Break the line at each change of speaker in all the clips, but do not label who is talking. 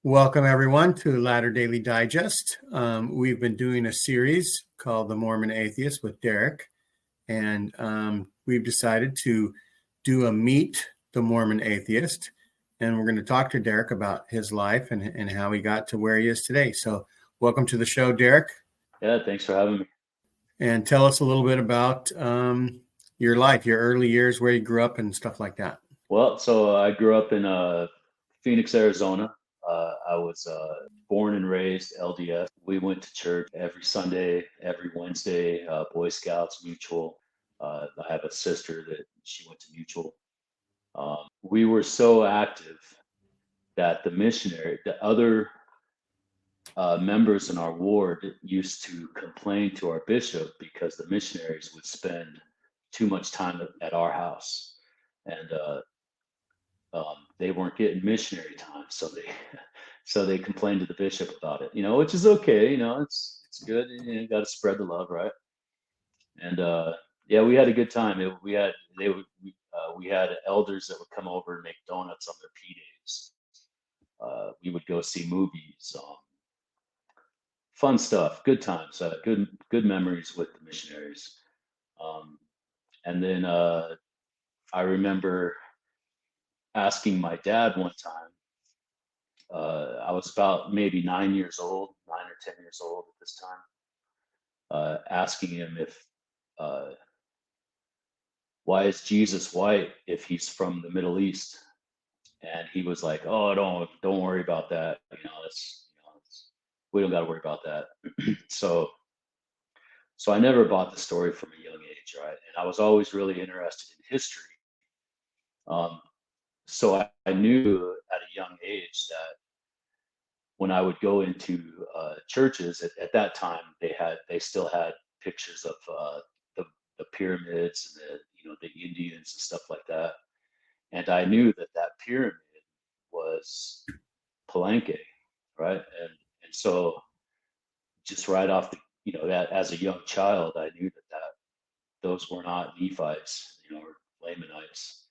Welcome, everyone, to Latter Daily Digest. We've been doing a series called The Mormon Atheist with Derrek, and we've decided to do a Meet the Mormon Atheist, and we're going to talk to Derrek about his life and how he got to where he is today. So welcome to the show, Derrek.
Yeah, thanks for having me.
And tell us a little bit about your life, your early years, where you grew up and stuff like that.
Well, so I grew up in Phoenix, Arizona. I was born and raised LDS. We went to church every Sunday, every Wednesday, Boy Scouts, Mutual. I have a sister that she went to Mutual. We were so active that the other members in our ward used to complain to our bishop because the missionaries would spend too much time at our house. And they weren't getting missionary time, so they complained to the bishop about it. Which is okay. It's good. You got to spread the love, right? And yeah, we had a good time. We had elders that would come over and make donuts on their P days. We would go see movies, fun stuff, good times, good memories with the missionaries. And then I remember asking my dad one time. I was about maybe 9 or 10 years old at this time, asking him if why is Jesus white if he's from the Middle East? And he was like, "Oh, don't worry about that. We don't got to worry about that." So I never bought the story from a young age, right? And I was always really interested in history. So I knew at a young age that when I would go into churches at that time, they still had pictures of the pyramids and the Indians and stuff like that, and I knew that pyramid was Palenque, right? And so just right off that as a young child, I knew that those were not Nephites, or Lamanites.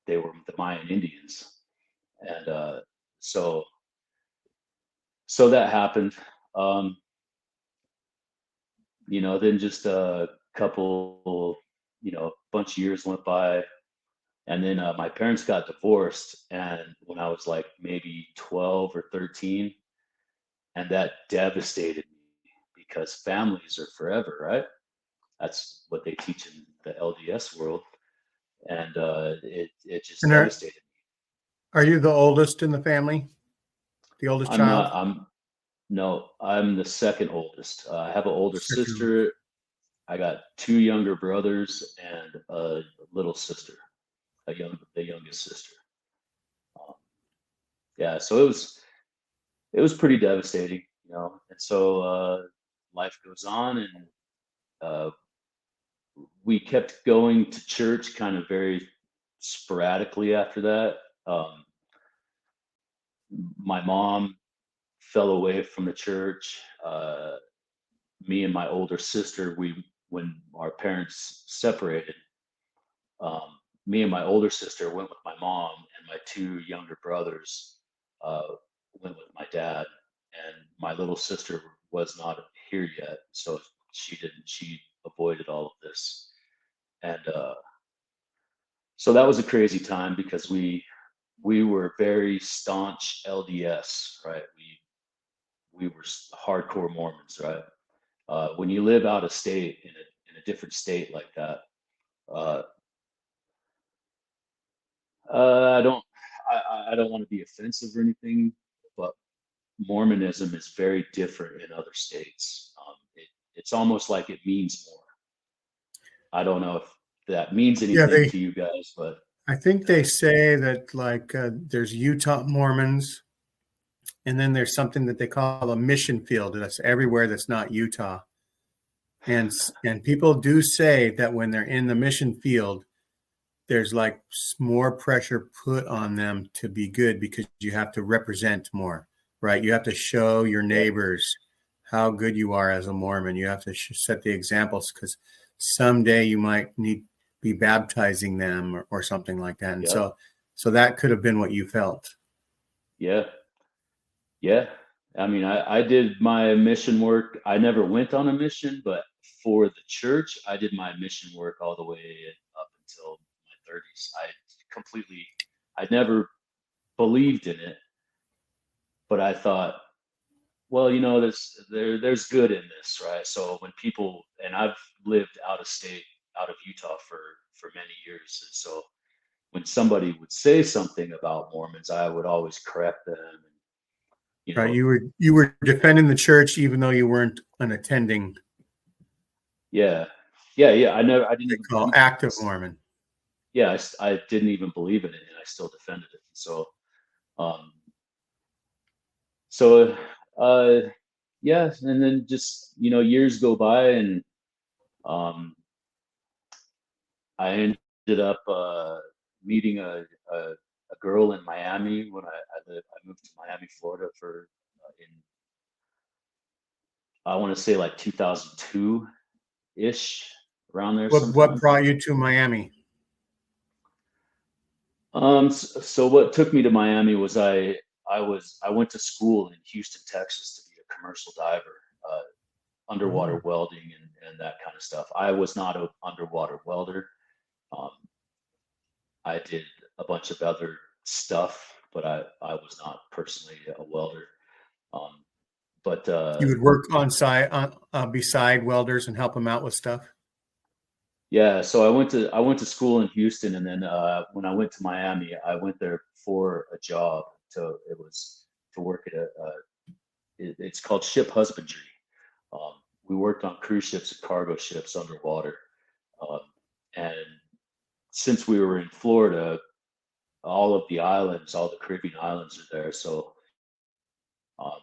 They were the Mayan Indians, and so that happened. Then just a couple, bunch of years went by, and then my parents got divorced, and when I was like maybe 12 or 13, and that devastated me because families are forever, right? That's what they teach in the LDS world, and it just devastated me.
Are you the oldest in the family? The oldest child?
No, I'm the second oldest. I have an older sister. I got 2 younger brothers and a little sister, the youngest sister. Yeah, so it was pretty devastating, And so life goes on, and we kept going to church kind of very sporadically after that. My mom fell away from the church. Me and my older sister, when our parents separated, me and my older sister went with my mom, and my 2 younger brothers went with my dad. And my little sister was not here yet, so she avoided all of this. And so that was a crazy time because we were very staunch LDS, right? We were hardcore Mormons, right? When you live out of state in a different state like that, I don't want to be offensive or anything, but Mormonism is very different in other states. It's almost like it means more. I don't know if that means anything to you guys, but
I think they say that there's Utah Mormons, and then there's something that they call a mission field. That's everywhere that's not Utah. And people do say that when they're in the mission field, there's like more pressure put on them to be good because you have to represent more, right? You have to show your neighbors how good you are as a Mormon. You have to set the examples because someday you might be baptizing them or something like that. And so that could have been what you felt.
Yeah. Yeah. I mean, I did my mission work. I never went on a mission, but for the church, I did my mission work all the way up until my 30s. I never believed in it, but I thought, well, there's good in this, right? So when people, and I've lived out of state, out of Utah for many years, and so when somebody would say something about Mormons, I would always correct them. And, you
Right.
know,
You were defending the church even though you weren't an attending.
yeah, I didn't
They
even
call
believe in
active
it.
Mormon.
Yeah, I didn't even believe in it, and I still defended it. So, um, so, uh, yeah, and then just years go by, and um, I ended up meeting a girl in Miami when I moved to Miami, Florida for in I want to say like 2002 ish, around there
What
sometime.
brought you to Miami?
So what took me to Miami was I went to school in Houston, Texas to be a commercial diver, uh, underwater
Oh,
welding and that kind of stuff. I was not an underwater welder. Um, I did a bunch of other stuff, but I was not personally a welder. Um, but
you would work on site beside welders and help them out with stuff.
Yeah, so I went to school in Houston, and then when I went to Miami, I went there for a job. It was to work at it's called ship husbandry. Um, we worked on cruise ships and cargo ships underwater, um, and since we were in Florida, all of the islands, all the Caribbean islands are there. So um,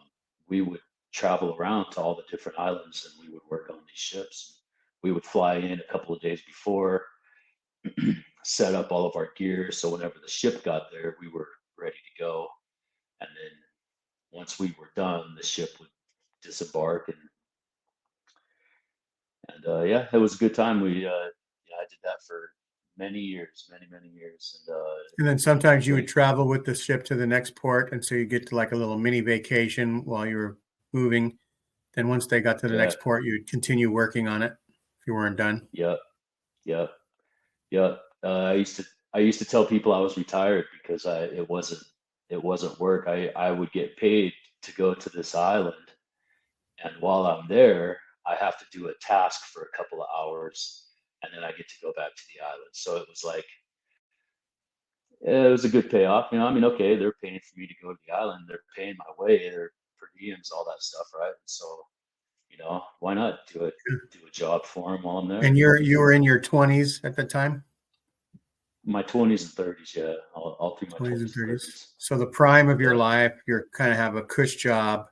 we would travel around to all the different islands, and we would work on these ships. We would fly in a couple of days before, set up all of our gear. So whenever the ship got there, we were ready to go. And then once we were done, the ship would disembark, and yeah, it was a good time. I did that for many years, many years,
And then sometimes you would
really,
travel with the ship to the next port, and so you get to like a little mini vacation while you were moving. Then once they got to the
yeah,
next port, you'd continue working on it if you weren't done.
yeah, yeah, yeah. I used to tell people I was retired because it wasn't work. I would get paid to go to this island, and while I'm there, I have to do a task for a couple of hours, and then I get to go back to the island. So it was like, it was a good payoff. I mean, okay, they're paying for me to go to the island. They're paying my way. They're per diems, all that stuff, right? So, why not do a job for them while I'm there?
And you were in your 20s at the time,
My 20s and 30s, yeah, all through my
20s and
20s and
30s.
30s.
So the prime of your
Yeah,
life, you're kind of have a cush job,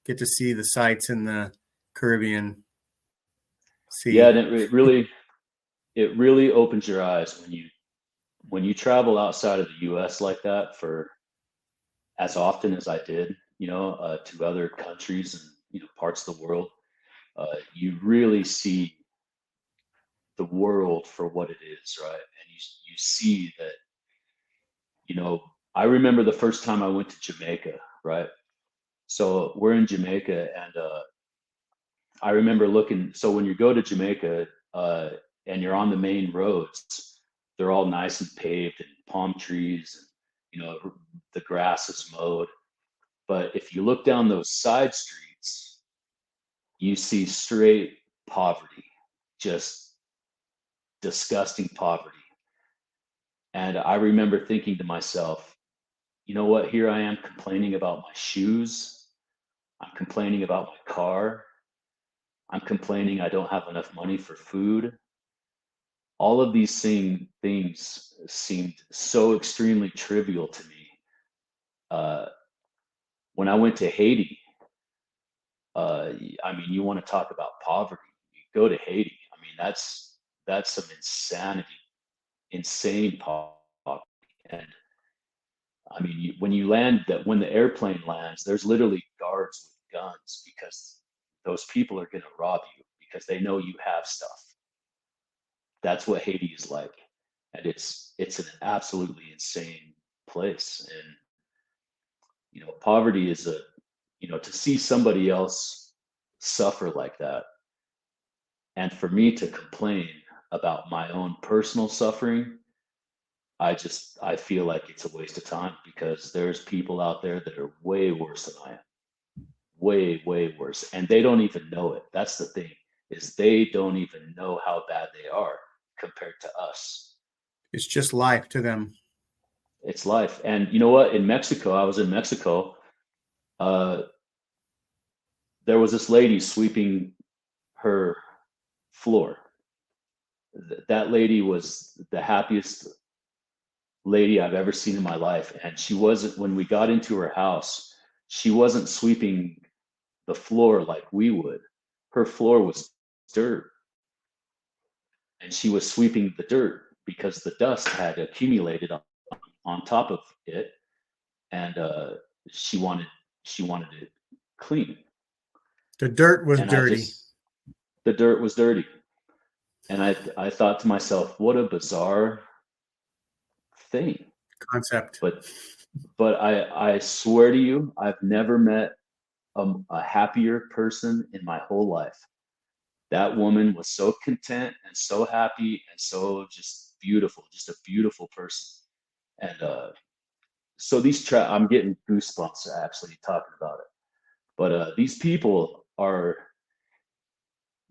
get to see the sights in the Caribbean
yeah,
Sea.
and it really opens your eyes when you travel outside of the U.S. like that for as often as I did, to other countries and parts of the world. You really see the world for what it is, right? And you see that, you know, I remember the first time I went to Jamaica, right? So we're in Jamaica, and I remember looking. So when you go to Jamaica, and you're on the main roads, they're all nice and paved and palm trees, and the grass is mowed. But if you look down those side streets, you see straight poverty, just disgusting poverty. And I remember thinking to myself, you know what? Here I am complaining about my shoes. I'm complaining about my car. I'm complaining I don't have enough money for food. All of these things seemed so extremely trivial to me. Uh, when I went to Haiti, I mean, you want to talk about poverty? You go to Haiti. I mean, that's some insane poverty. And I mean, when the airplane lands, there's literally guards with guns because those people are going to rob you because they know you have stuff. That's what Haiti is like, and it's an absolutely insane place. And poverty is to see somebody else suffer like that, and for me to complain about my own personal suffering, I feel like it's a waste of time, because there's people out there that are way worse than I am. Way, way worse. And they don't even know it. That's the thing, is they don't even know how bad they are compared to us.
It's just life to them.
It's life. And you know what? In Mexico, I was in Mexico. There was this lady sweeping her floor. That lady was the happiest lady I've ever seen in my life. And she wasn't, when we got into her house, she wasn't sweeping the floor like we would. Her floor was dirt, and she was sweeping the dirt because the dust had accumulated on top of it, and she wanted it clean.
The dirt was
And
dirty.
the dirt was dirty, and I thought to myself, what a bizarre thing.
Concept.
But I swear to you, I've never met a happier person in my whole life. That woman was so content and so happy and so just beautiful, just a beautiful person. And so I'm getting goosebumps actually talking about it. But these people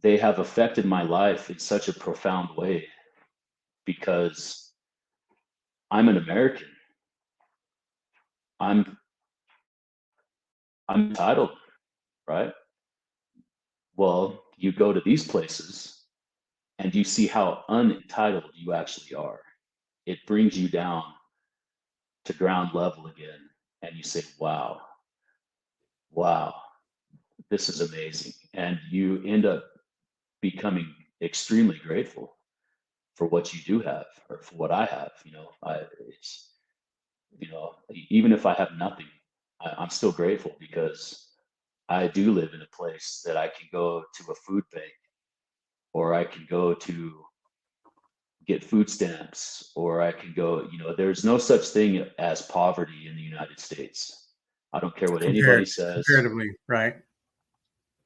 they have affected my life in such a profound way, because I'm an American. I'm entitled, right? Well, you go to these places and you see how unentitled you actually are. It brings you down to ground level again, and you say, wow, this is amazing. And you end up becoming extremely grateful for what you do have, or for what I have. Even if I have nothing, I'm still grateful, because I do live in a place that I can go to a food bank, or I can go to get food stamps, or I can go, there's no such thing as poverty in the United States. I don't care what anybody says.
Comparatively, right?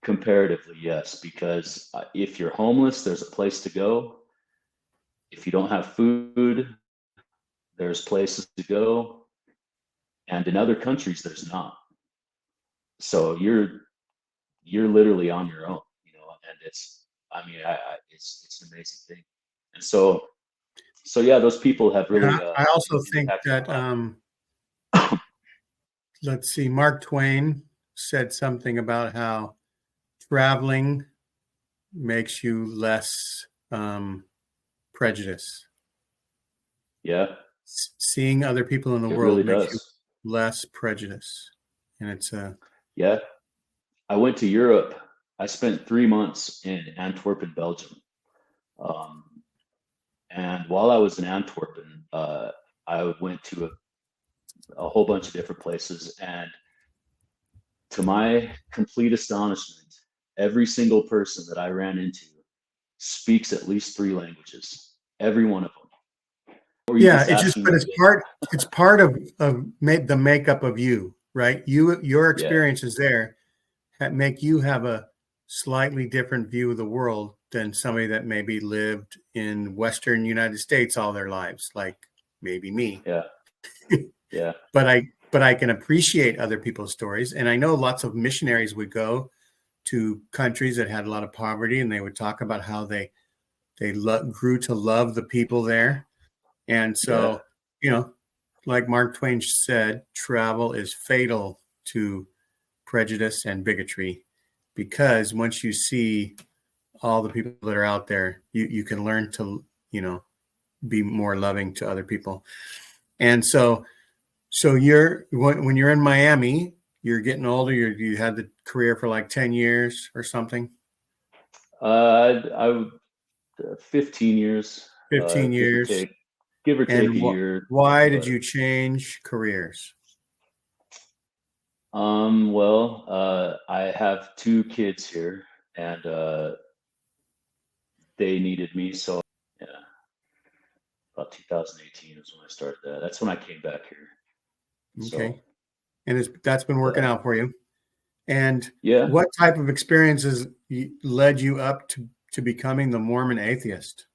Comparatively, yes, because if you're homeless, there's a place to go. If you don't have food, there's places to go. And in other countries, there's not. So you're literally on your own, and it's an amazing thing. And so yeah, those people have really.
I also think that let's see, Mark Twain said something about how traveling makes you less prejudice.
Yeah.
Seeing other people in the world really makes you less prejudice. And it's
yeah. I went to Europe. I spent 3 months in Antwerp, Belgium. And while I was in Antwerp, I went to a whole bunch of different places. And to my complete astonishment, every single person that I ran into speaks at least 3 languages. Every one of them.
Yeah, it's part of the makeup of you, right? Your experiences there make you have a slightly different view of the world than somebody that maybe lived in Western United States all their lives, like maybe me.
Yeah. Yeah.
But I can appreciate other people's stories. And I know lots of missionaries would go to countries that had a lot of poverty, and they would talk about how they grew to love the people there. And so, like Mark Twain said, travel is fatal to prejudice and bigotry, because once you see all the people that are out there, you can learn to, be more loving to other people. And so when you're in Miami, you're getting older. You had the career for like 10 years or something.
15 years.
15 years.
Give or take a year.
Why did you change careers?
Well, I have 2 kids here, and they needed me. So yeah, about 2018 is when I started that. That's when I came back here.
Okay. and that's been working out for you. And
Yeah.
what type of experiences led you up to becoming the Mormon atheist?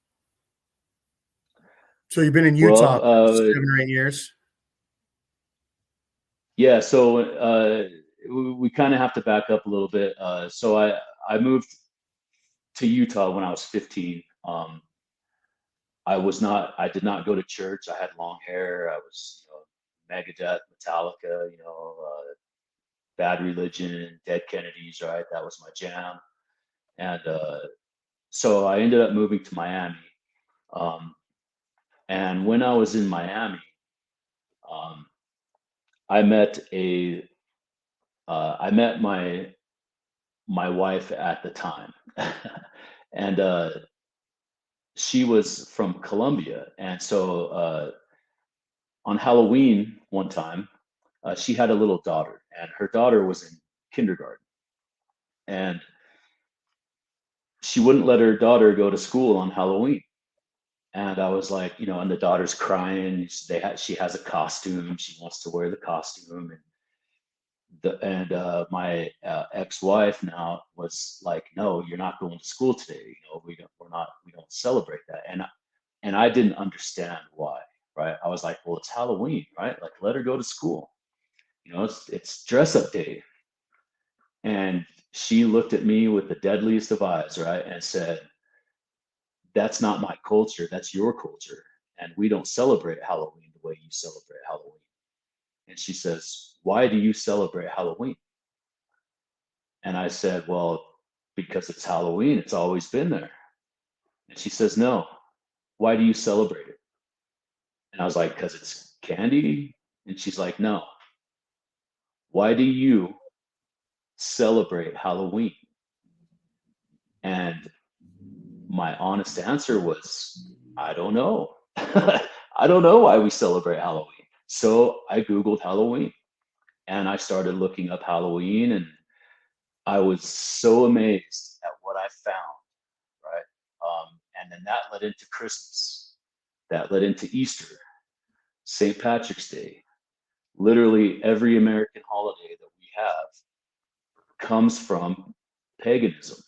So you've been in Utah for 7 or 8 years?
Yeah. So we kind of have to back up a little bit. So I moved to Utah when I was 15. I did not go to church. I had long hair. I was, Megadeth, Metallica, Bad Religion, Dead Kennedys, right? That was my jam. And so I ended up moving to Miami. And when I was in Miami, I met my wife at the time, and she was from Colombia, and so on Halloween one time, she had a little daughter, and her daughter was in kindergarten, and she wouldn't let her daughter go to school on Halloween. And I was like, and the daughter's crying. She has a costume. She wants to wear the costume, and my ex-wife now was like, no, you're not going to school today. We don't celebrate that. And I didn't understand why, right? I was like, well, it's Halloween, right? Like, let her go to school. It's dress up day. And she looked at me with the deadliest of eyes, right? And said, that's not my culture. That's your culture. And we don't celebrate Halloween the way you celebrate Halloween. And she says, why do you celebrate Halloween? And I said, well, because it's Halloween. It's always been there. And she says, no. Why do you celebrate it? And I was like, because it's candy. And she's like, no. Why do you celebrate Halloween? And my honest answer was, I don't know. I don't know why we celebrate Halloween. So I Googled Halloween and I started looking up Halloween, and I was so amazed at what I found, right? And then that led into Christmas. That led into Easter, St. Patrick's Day. Literally every American holiday that we have comes from paganism.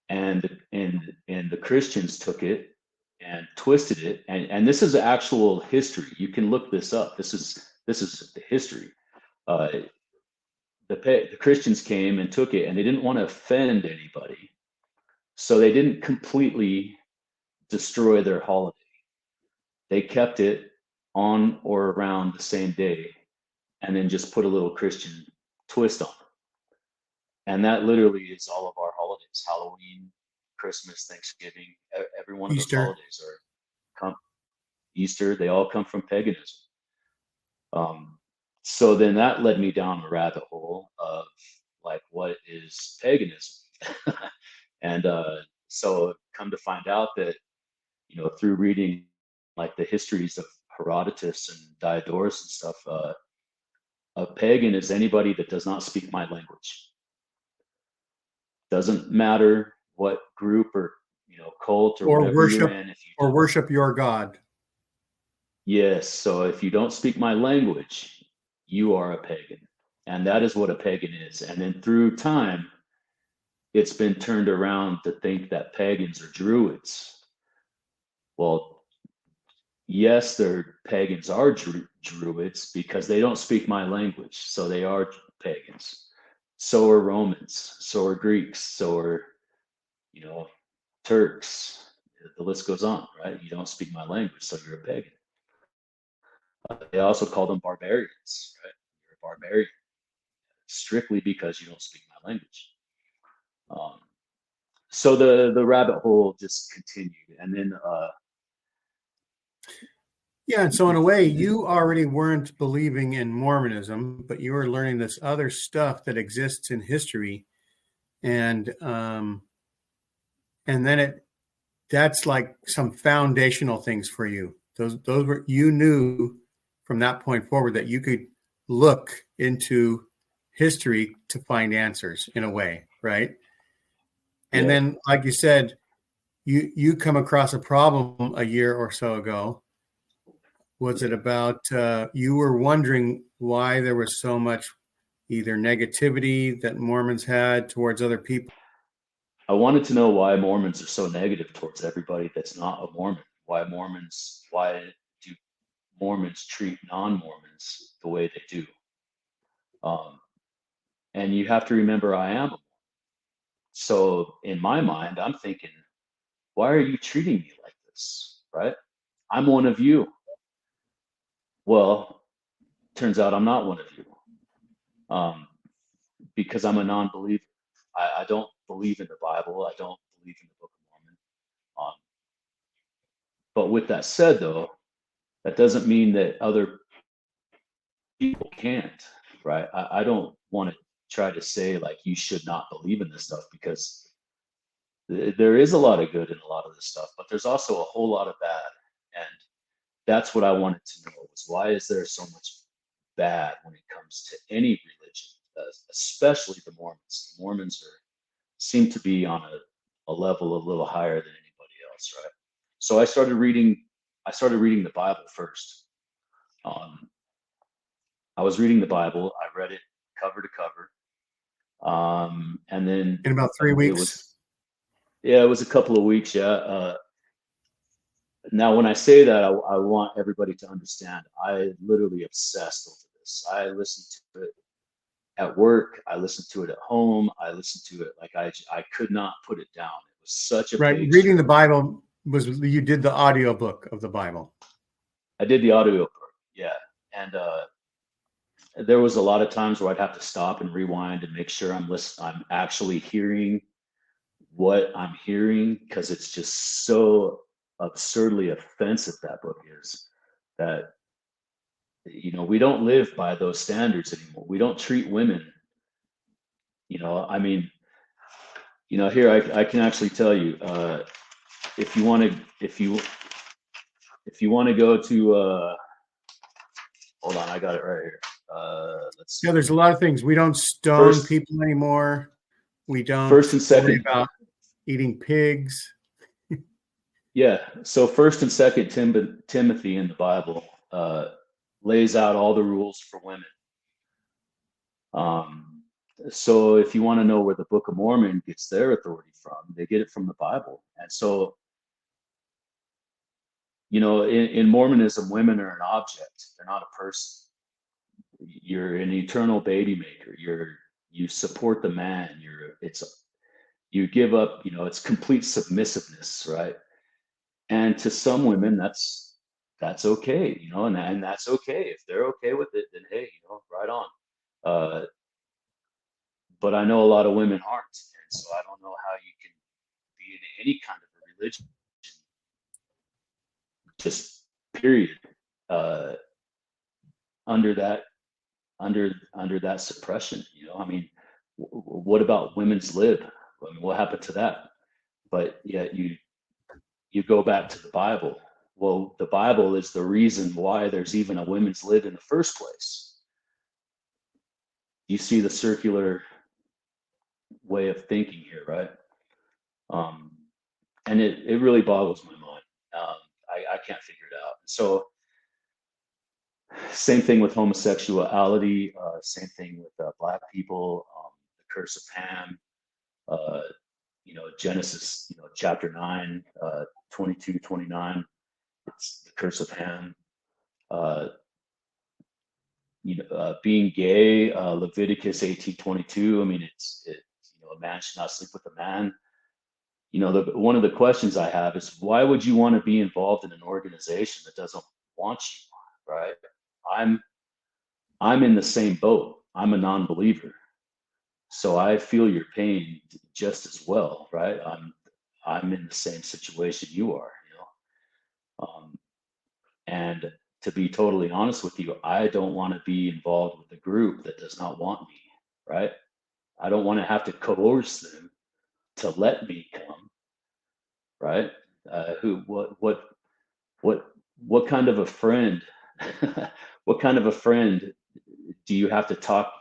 And the Christians took it and twisted it, and this is actual history. You can look this up. This is the history. The Christians came and took it, and they didn't want to offend anybody, so they didn't completely destroy their holiday. They kept it on or around the same day, and then just put a little Christian twist on it. And that literally is all of our holidays: Halloween, Christmas, Thanksgiving. Every one of those holidays Easter. They all come from paganism. So then that led me down a rabbit hole of like, what is paganism? And so come to find out that, through reading like the histories of Herodotus and Diodorus and stuff, a pagan is anybody that does not speak my language. Doesn't matter what group or cult or whatever
worship,
you're in.
or worship your God.
Yes. So if you don't speak my language, you are a pagan. And that is what a pagan is. And then through time, it's been turned around to think that pagans are druids. Well, yes, their pagans are druids because they don't speak my language. So they are pagans. So are Romans. So are Greeks. So are, Turks. The list goes on, right? You don't speak my language, so you're a pagan. They also call them barbarians, right? You're a barbarian, strictly because you don't speak my language. So the rabbit hole just continued, and then
yeah. And so in a way, you already weren't believing in Mormonism, but you were learning this other stuff that exists in history, and then that's like some foundational things for you. Those were, you knew from that point forward that you could look into history to find answers in a way, right? And then, like you said, you come across a problem a year or so ago, Was it about you were wondering why there was so much either negativity that Mormons had towards other people?
I wanted to know why Mormons are so negative towards everybody that's not a Mormon. Why do Mormons treat non-Mormons the way they do? And you have to remember, I am. So in my mind, I'm thinking, why are you treating me like this? Right? I'm one of you. Well, turns out I'm not one of you, because I'm a non-believer. I don't believe in the Bible. I don't believe in the Book of Mormon. But with that said, though, that doesn't mean that other people can't, right? I don't want to try to say like you should not believe in this stuff, because there is a lot of good in a lot of this stuff, but there's also a whole lot of bad. And that's what I wanted to know, was why is there so much bad when it comes to any religion, especially the Mormons. The Mormons seem to be on a level a little higher than anybody else, right? So I started reading the Bible first. I was reading the Bible. I read it cover to cover. And then
In about 3 weeks?
It was a couple of weeks. Yeah. Now, when I say that, I want everybody to understand, I literally obsessed over this. I listened to it at work. I listened to it at home. I listened to it like I could not put it down. It was such a
Right. Reading the Bible you did the audio book of the Bible.
I did the audio book. Yeah. And there was a lot of times where I'd have to stop and rewind and make sure I'm actually hearing what I'm hearing, because it's just so absurdly offensive, that book is, that we don't live by those standards anymore. We don't treat women, I mean, here I can actually tell you, if you want to go to hold on, I got it right here. Let's see.
Yeah, there's a lot of things. We don't stone people anymore. We don't
first and second
worry about eating pigs.
Yeah. So First and Second Timothy in the Bible lays out all the rules for women. So if you want to know where the Book of Mormon gets their authority from, they get it from the Bible. And so, in Mormonism, women are an object. They're not a person. You're an eternal baby maker. You support the man. You give up, it's complete submissiveness, right? And to some women, that's okay, and that's okay. If they're okay with it, then hey, right on. But I know a lot of women aren't, and so I don't know how you can be in any kind of a religion, just period, under that suppression. I mean, what about women's lib? I mean, what happened to that? But yeah, you go back to the Bible. Well, the Bible is the reason why there's even a women's lib in the first place. You see the circular way of thinking here, right? And it really boggles my mind. I can't figure it out. So same thing with homosexuality, same thing with Black people, the curse of Ham, Genesis, chapter 9, 22, 29, it's the curse of Ham. Being gay, Leviticus 18:22. I mean, a man should not sleep with a man. One of the questions I have is, why would you want to be involved in an organization that doesn't want you, right? I'm in the same boat. I'm a non-believer, so I feel your pain just as well, right? I'm in the same situation you are, and to be totally honest with you, I don't want to be involved with a group that does not want me, right? I don't want to have to coerce them to let me come, right? What kind of a friend, what kind of a friend do you have to talk?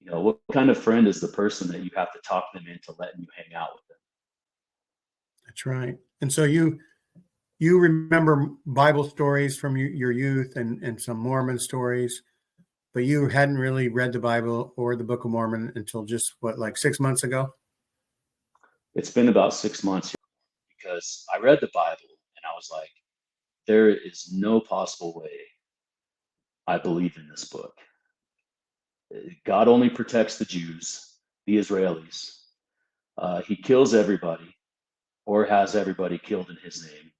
What kind of friend is the person that you have to talk them into letting you hang out with them?
That's right. And so you you remember Bible stories from your youth and some Mormon stories, but you hadn't really read the Bible or the Book of Mormon until just what, like 6 months ago?
It's been about 6 months because I read the Bible and I was like, there is no possible way I believe in this book. God only protects the Jews, the Israelis. He kills everybody or has everybody killed in his name.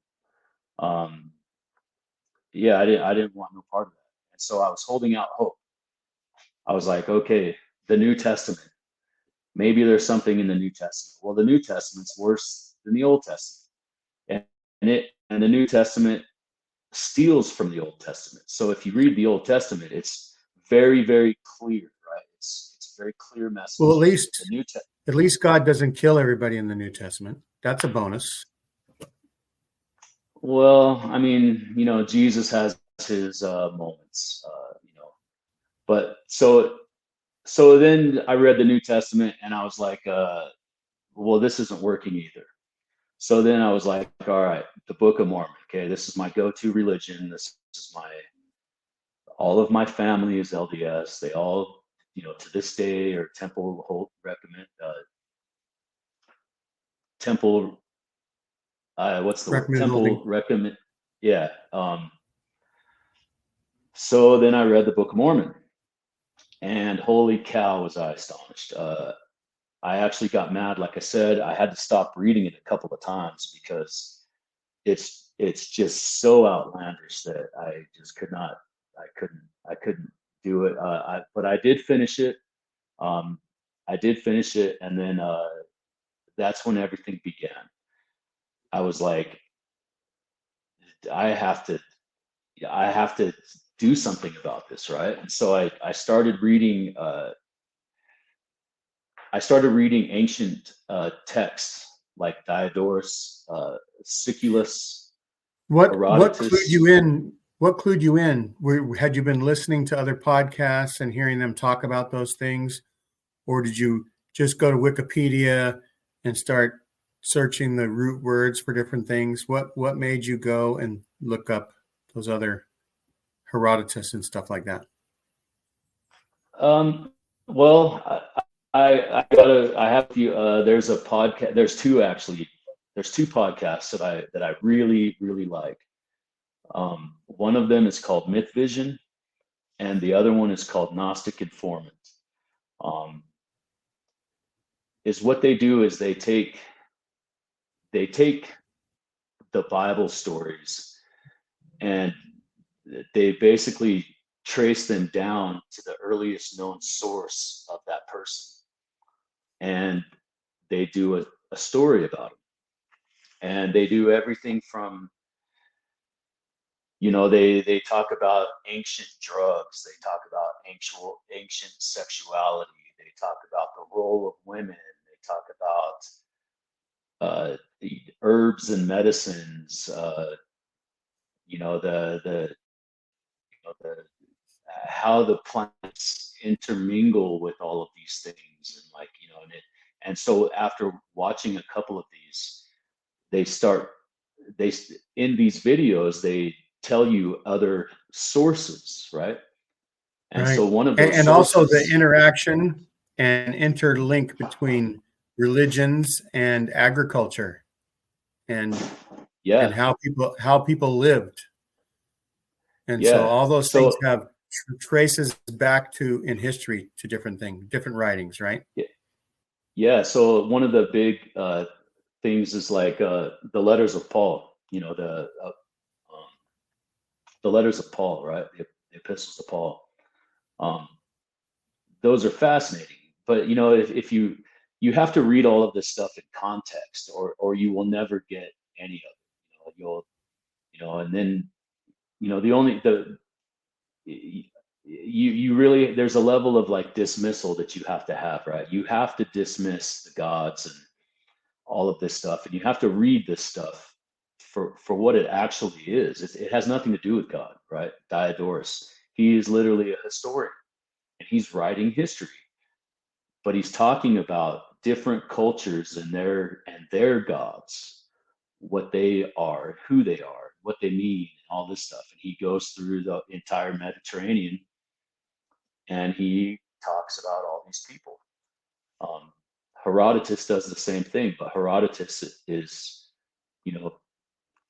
Yeah, I didn't want no part of that. And so I was holding out hope. I was like, okay, the New Testament. Maybe there's something in the New Testament. Well, the New Testament's worse than the Old Testament. And the New Testament steals from the Old Testament. So if you read the Old Testament, it's very, very clear, right? It's a very clear message.
Well,
The
at least God doesn't kill everybody in the New Testament. That's a bonus.
Well, I mean, Jesus has his moments, but so then I read the New Testament and I was like, well, this isn't working either. So then I was like, all right, the Book of Mormon. Okay, this is my go-to religion. This is all of my family is LDS. They all, to this day are temple. What's the word?
Recommend
Temple
holding.
recommend. Yeah. So then I read the Book of Mormon, and holy cow, was I astonished. I actually got mad. Like I said, I had to stop reading it a couple of times because it's just so outlandish that I just I couldn't do it. But I did finish it. I did finish it, and then that's when everything began. I was like, I have to do something about this, right? And so I started reading. I started reading ancient texts like Diodorus, Siculus,
What clued you
Herodotus.
in? What clued you in? Had you been listening to other podcasts and hearing them talk about those things, or did you just go to Wikipedia and start searching the root words for different things? What made you go and look up those other Herodotus and stuff like that?
Well, I have a few. There's a podcast. There's two actually. There's two podcasts that I really really like. One of them is called Myth Vision, and the other one is called Gnostic Informant. Is what they do is they take the Bible stories and they basically trace them down to the earliest known source of that person, and they do a story about them, and they do everything from they talk about ancient drugs, they talk about ancient sexuality, they talk about the role of women, they talk about the herbs and medicines, the the how the plants intermingle with all of these things, and and so after watching a couple of these, they start they in these videos they tell you other sources, right? And
Right.
so one of those
And also the
sources,
interaction and interlink between religions and agriculture and
yeah,
how people lived. And so
yeah.
all those things
So
have traces back to in history to different things, different writings, right?
yeah, so one of the big things is like the letters of Paul, the letters of Paul, right? The epistles of Paul. Um, those are fascinating, but if you have to read all of this stuff in context, or you will never get any of it. And then the only the you really, there's a level of like dismissal that you have, right? You have to dismiss the gods and all of this stuff, and you have to read this stuff for what it actually is. It has nothing to do with God, right? Diodorus, he is literally a historian, and he's writing history, but he's talking about different cultures and their gods. what they are, who they are, what they mean, all this stuff. And he goes through the entire Mediterranean and he talks about all these people. Herodotus does the same thing, but Herodotus is,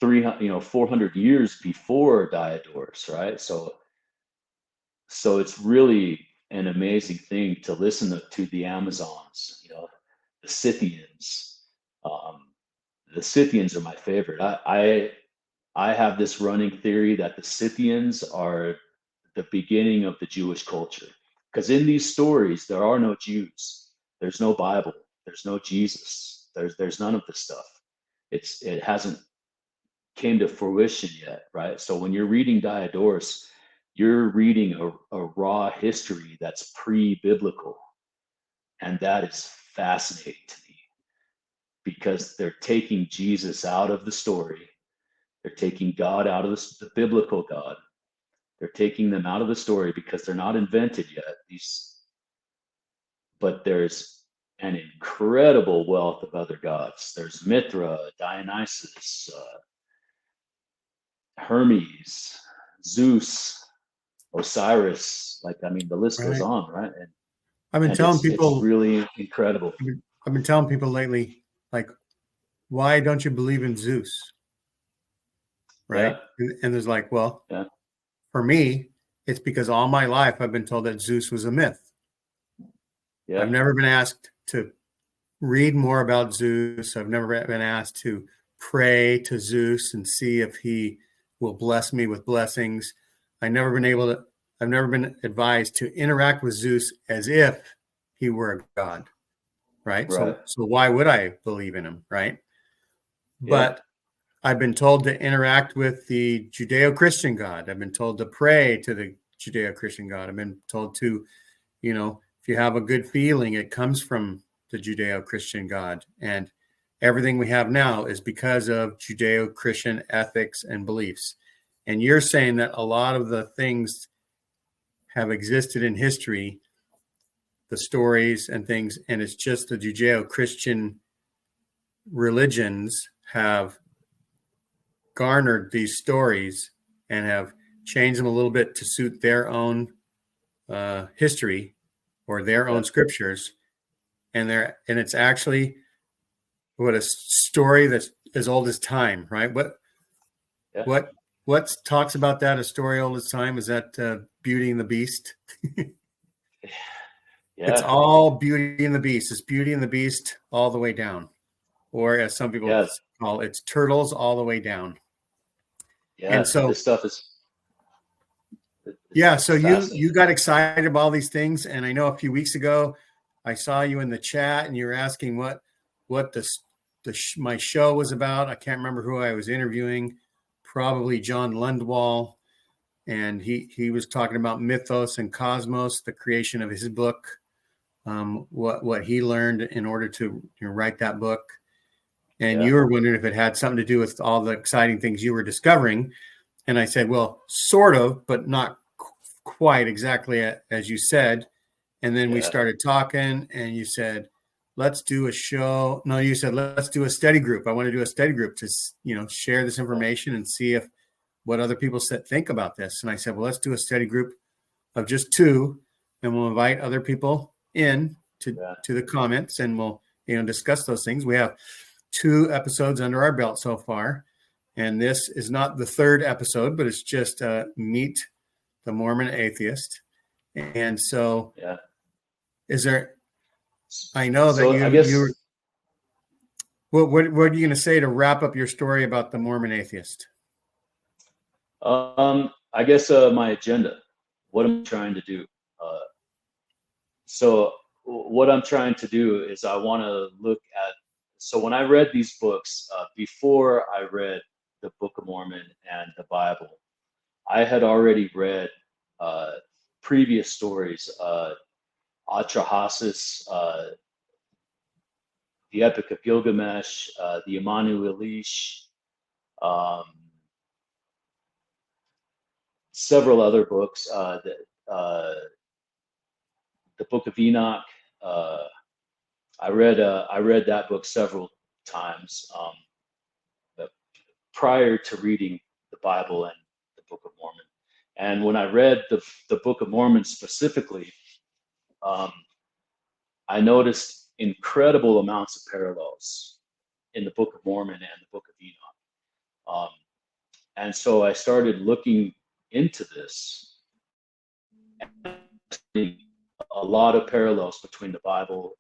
300, 400 years before Diodorus, right? So it's really an amazing thing to listen to the Amazons, the Scythians. The Scythians are my favorite. I have this running theory that the Scythians are the beginning of the Jewish culture, because in these stories there are no Jews, there's no Bible, there's no Jesus, there's none of this stuff. It hasn't came to fruition yet, right? So when you're reading Diodorus, you're reading a raw history that's pre-biblical, and that is fascinating to me, because they're taking Jesus out of the story. They're taking God out of the biblical God. They're taking them out of the story because they're not invented yet. But there's an incredible wealth of other gods. There's Mithra, Dionysus, Hermes, Zeus, Osiris. The list goes
Right.
on, right?
I've been telling
it's
people,
really incredible.
I've been telling people lately, like, why don't you believe in Zeus? Right.
Yeah.
And there's like, well,
Yeah.
for me, it's because all my life I've been told that Zeus was a myth.
Yeah.
I've never been asked to read more about Zeus. I've never been asked to pray to Zeus and see if he will bless me with blessings. I've never been advised to interact with Zeus as if he were a god, right?
Right.
So why would I believe in him, right?
Yeah.
But I've been told to interact with the Judeo-Christian God. I've been told to pray to the Judeo-Christian God. I've been told to, if you have a good feeling, it comes from the Judeo-Christian God. And everything we have now is because of Judeo-Christian ethics and beliefs. And you're saying that a lot of the things have existed in history, the stories and things, and it's just the Judeo-Christian religions have garnered these stories and have changed them a little bit to suit their own history or their own scriptures, and it's actually a story that's as old as time, right? What talks about that, a story old as time? Is that Beauty and the Beast?
Yeah.
It's all Beauty and the Beast. It's Beauty and the Beast all the way down, or as some people call it, it's Turtles all the way down.
Yeah.
And so
this stuff is.
Yeah, so you got excited about all these things, and I know a few weeks ago I saw you in the chat, and you were asking what my show was about. I can't remember who I was interviewing, probably John Lundwall, and he was talking about mythos and cosmos, the creation of his book, what he learned in order to write that book, and you were wondering if it had something to do with all the exciting things you were discovering, and I said, well, sort of, but not quite exactly as you said. And then we started talking, and you said, let's do a show. No, you said, let's do a study group. I want to do a study group to, share this information and see what other people think about this. And I said, well, let's do a study group of just two, and we'll invite other people in to the comments, and we'll, discuss those things. We have 2 episodes under our belt so far. And this is not the 3rd episode, but it's just Meet the Mormon Atheist. And so is there, I know that what are you going to say to wrap up your story about the Mormon Atheist?
I guess my agenda, what I'm trying to do. So what I'm trying to do is I want to look at, so when I read these books, before I read the Book of Mormon and the Bible, I had already read previous stories, Atrahasis, the Epic of Gilgamesh, the Imanu Elish, several other books, the Book of Enoch. I read that book several times. prior to reading the Bible and the Book of Mormon. And when I read the Book of Mormon specifically, I noticed incredible amounts of parallels in the Book of Mormon and the Book of Enoch. And so I started looking into this. A lot of parallels between the Bible,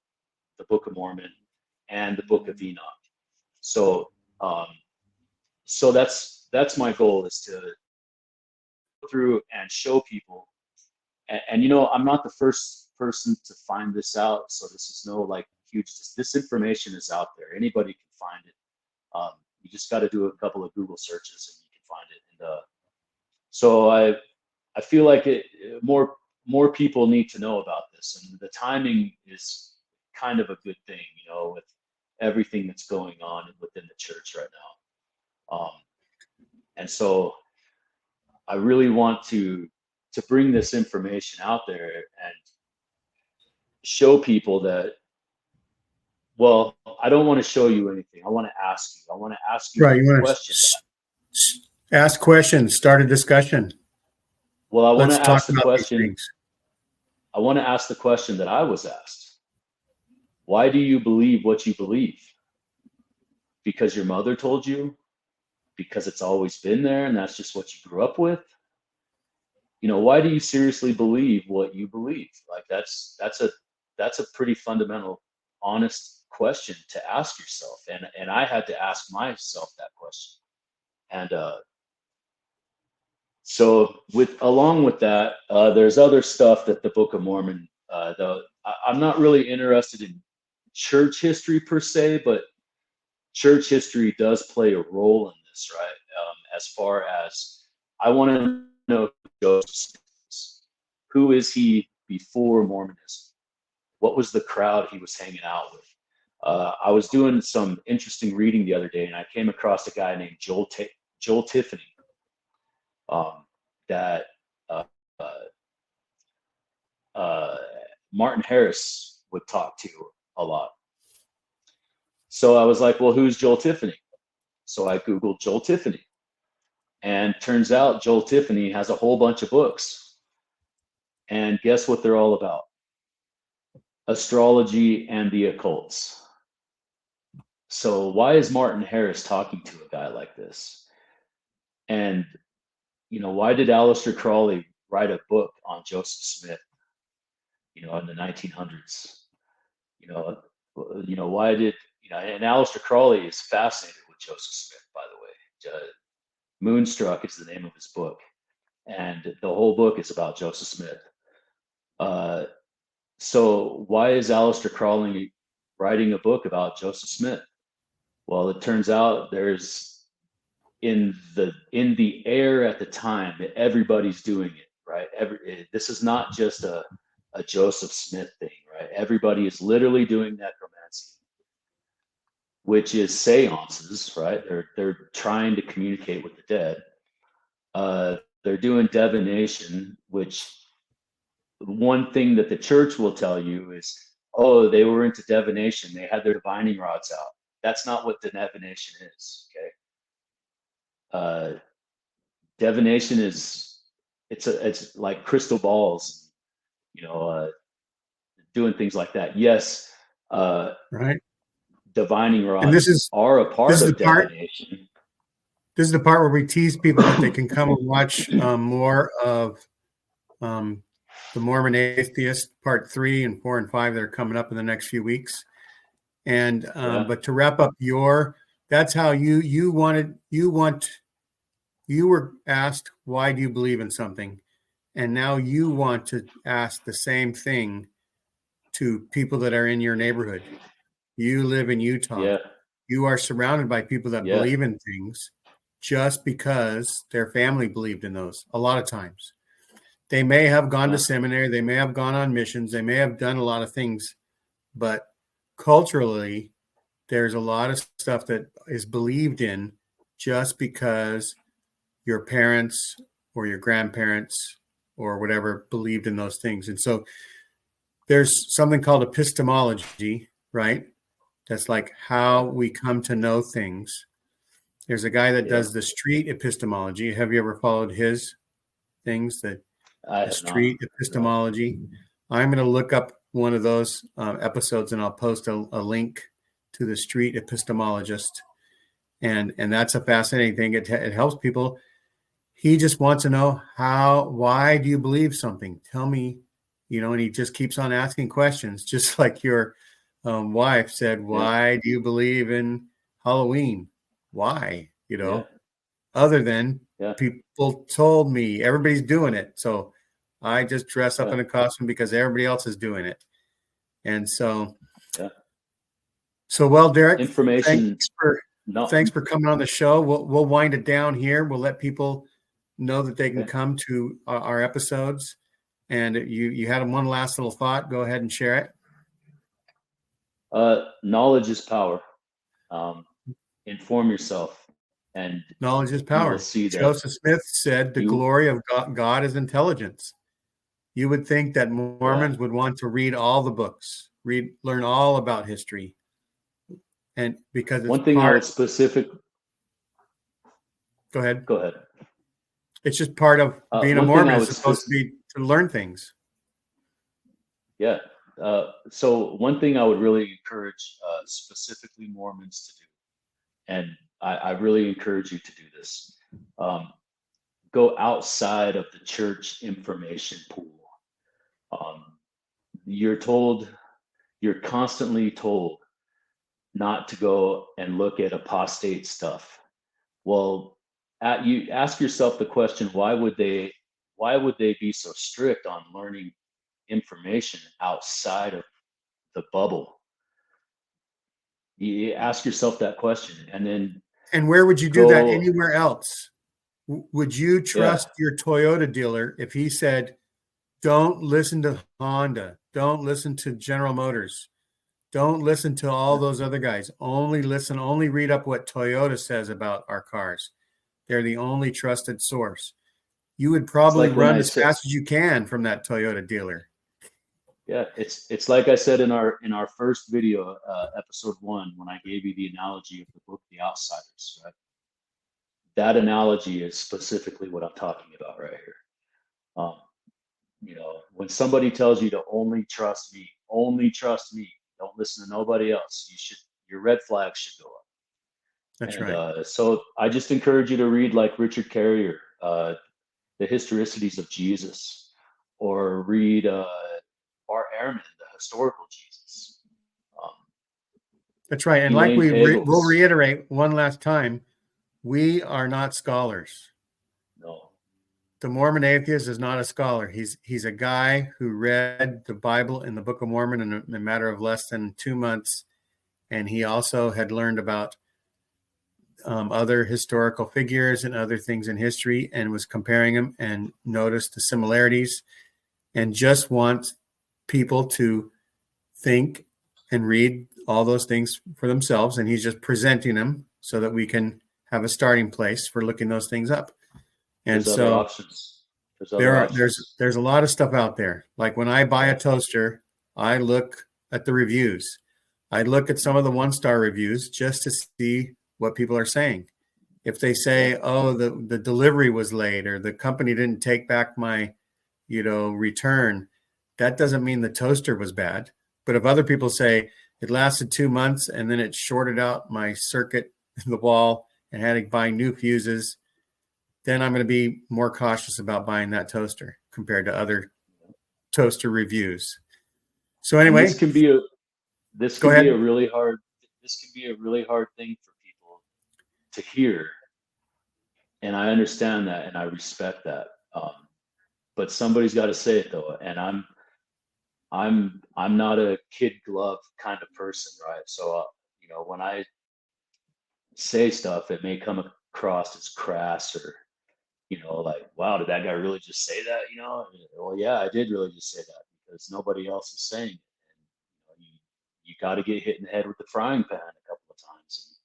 the Book of Mormon, and the Book of Enoch. So, so that's my goal, is to go through and show people. And you know, I'm not the first person to find this out, so this is no like huge. This information is out there. Anybody can find it. You just got to do a couple of Google searches and you can find it. And so I feel like more people need to know about this, and the timing is kind of a good thing, you know, with everything that's going on within the church right now. And so I really want to bring this information out there and show people that, well, I don't want to show you anything. I want to ask you. I want to ask you
You want
questions.
to ask questions, start a discussion.
Well, I want to ask the
about
question. I want to ask the question that I was asked. Why do you believe what you believe? Because your mother told you? Because it's always been there and that's just what you grew up with? You know, why do you seriously believe what you believe? Like that's a pretty fundamental, honest question to ask yourself. And I had to ask myself that question. And so along with that, there's other stuff that the Book of Mormon, I'm not really interested in church history per se, but church history does play a role in this, right? As far as I want to know who Joseph Smith is. Who is he before Mormonism? What was the crowd he was hanging out with? I was doing some interesting reading the other day, and I came across a guy named Joel Tiffany that Martin Harris would talk to a lot. So I was like, well, who's Joel Tiffany? So I Googled Joel Tiffany. And turns out Joel Tiffany has a whole bunch of books. And guess what they're all about? Astrology and the occults. So why is Martin Harris talking to a guy like this? And, you know, why did Aleister Crowley write a book on Joseph Smith, you know, in the 1900s? You know, why did, you know, and Aleister Crowley is fascinated with Joseph Smith, by the way. Moonstruck is the name of his book. And the whole book is about Joseph Smith. So why is Aleister Crowley writing a book about Joseph Smith? Well, it turns out there's in the air at the time that everybody's doing it, right? This is not just a Joseph Smith thing, right? Everybody is literally doing necromancy, which is seances, right? They're trying to communicate with the dead. They're doing divination, which one thing that the church will tell you is, oh, they were into divination. They had their divining rods out. That's not what divination is, okay? Divination is, it's like crystal balls, you know, doing things like that. Yes,
right.
Divining rods
and
are a part of divination.
This is the part where we tease people that they can come and watch more of the Mormon Atheist Part 3 and 4 and 5 that are coming up in the next few weeks. And but to wrap up that's how you were asked, why do you believe in something? And now you want to ask the same thing to people that are in your neighborhood. You live in Utah.
Yeah.
You are surrounded by people that believe in things just because their family believed in those. A lot of times they may have gone to seminary, they may have gone on missions, they may have done a lot of things, but culturally there's a lot of stuff that is believed in just because your parents or your grandparents or whatever believed in those things. And so there's something called epistemology, right? That's like how we come to know things. There's a guy that
Yeah.
does the street epistemology. Have you ever followed his things? The street epistemology. I'm going to look up one of those episodes, and I'll post a link to the street epistemologist. And that's a fascinating thing. It helps people. He just wants to know why do you believe something? Tell me, and he just keeps on asking questions, just like your wife said, why do you believe in Halloween? Why? Other than people told me, everybody's doing it. So I just dress up in a costume because everybody else is doing it. And so, well, Derrek,
information.
Thanks for coming on the show. We'll wind it down here. We'll let people know that they can come to our episodes. And you had one last little thought. Go ahead and share
it. Knowledge is power. Inform yourself, and
knowledge is power. Joseph Smith said the glory of God is intelligence. You would think that Mormons would want to read all the books, learn all about history. And because it's
one thing I would
Go ahead.
Go ahead.
It's just part of being a Mormon is supposed to be to learn things.
Yeah. So one thing I would really encourage specifically Mormons to do, and I really encourage you to do this, go outside of the church information pool. You're constantly told not to go and look at apostate stuff. Well, you ask yourself the question, why would they be so strict on learning information outside of the bubble? You ask yourself that question,
and where would you do that anywhere else? Would you trust your Toyota dealer if he said, don't listen to Honda, don't listen to General Motors, don't listen to all those other guys, only read up what Toyota says about our cars? They're the only trusted source. You would probably run as fast as you can from that Toyota dealer.
Yeah, it's like I said in our first video, episode 1, when I gave you the analogy of the book The Outsiders, right? That analogy is specifically what I'm talking about right here. When somebody tells you to only trust me, don't listen to nobody else, your red flag should go up.
That's right.
So I just encourage you to read like Richard Carrier, The Historicities of Jesus, or read Bart Ehrman, The Historical Jesus.
That's right. And like we'll reiterate one last time, we are not scholars.
No.
The Mormon atheist is not a scholar. He's a guy who read the Bible and the Book of Mormon in a matter of less than 2 months. And he also had learned about other historical figures and other things in history and was comparing them and noticed the similarities and just wants people to think and read all those things for themselves. And he's just presenting them so that we can have a starting place for looking those things up. And
there's
so
other options.
There's a lot of stuff out there. Like when I buy a toaster, I look at the reviews. I look at some of the 1-star reviews just to see what people are saying. If they say, oh, the delivery was late or the company didn't take back my, return, that doesn't mean the toaster was bad. But if other people say it lasted 2 months and then it shorted out my circuit in the wall and had to buy new fuses, then I'm going to be more cautious about buying that toaster compared to other toaster reviews. So anyway,
this can be a really hard thing for people to hear. And I understand that and I respect that. But somebody's got to say it though. And I'm not a kid glove kind of person, right? So, when I say stuff, it may come across as crass or, like, wow, did that guy really just say that? Well, yeah, I did really just say that because nobody else is saying it. And, you got to get hit in the head with the frying pan a couple of times.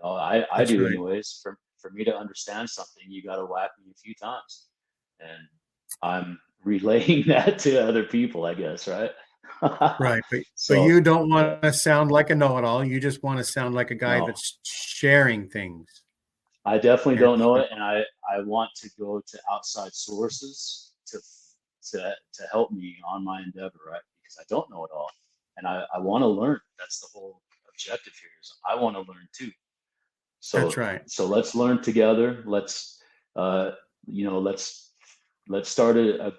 And, I do right. Anyways. For me to understand something, you got to whack me a few times. And I'm relaying that to other people, I guess, right?
Right. But you don't want to sound like a know-it-all. You just want to sound like a guy that's sharing things.
I definitely
And
don't know it, and I want to go to outside sources to help me on my endeavor, right? Because I don't know it all, and I want to learn. That's the whole objective here. Is I want to learn too.
that's
So
right.
let's learn together. Let's let's start a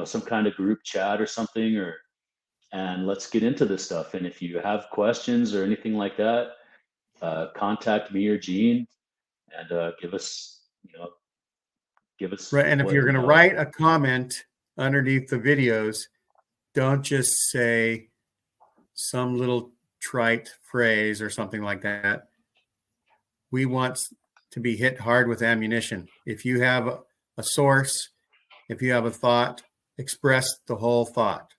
some kind of group chat or something, and let's get into this stuff. And if you have questions or anything like that, contact me or Gene, and give us
Right. And if
what
you're going to write a comment underneath the videos, don't just say some little trite phrase or something like that. We want to be hit hard with ammunition. If you have a source, if you have a thought, express the whole thought.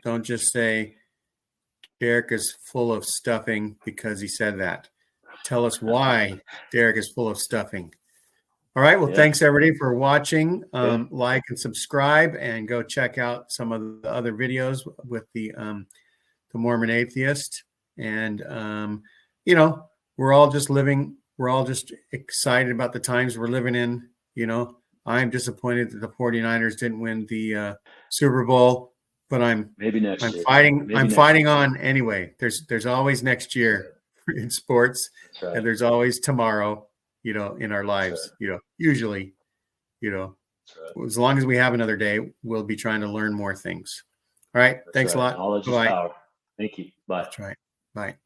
Don't just say Derrek is full of stuffing because he said that. Tell us why Derrek is full of stuffing. All right. Well,
Yeah.
thanks everybody for watching.
Okay.
Like and subscribe, and go check out some of the other videos with the Mormon Atheist. And we're all just living. We're all just excited about the times we're living in. I'm disappointed that the 49ers didn't win the Super Bowl, but
Maybe next year.
I'm fighting on anyway. There's always next year in sports,
That's right.
and there's always tomorrow. In our lives, usually, as long as we have another day, we'll be trying to learn more things. All right. Thanks a lot.
Knowledge is power. Thank you. Bye.
That's right. Bye.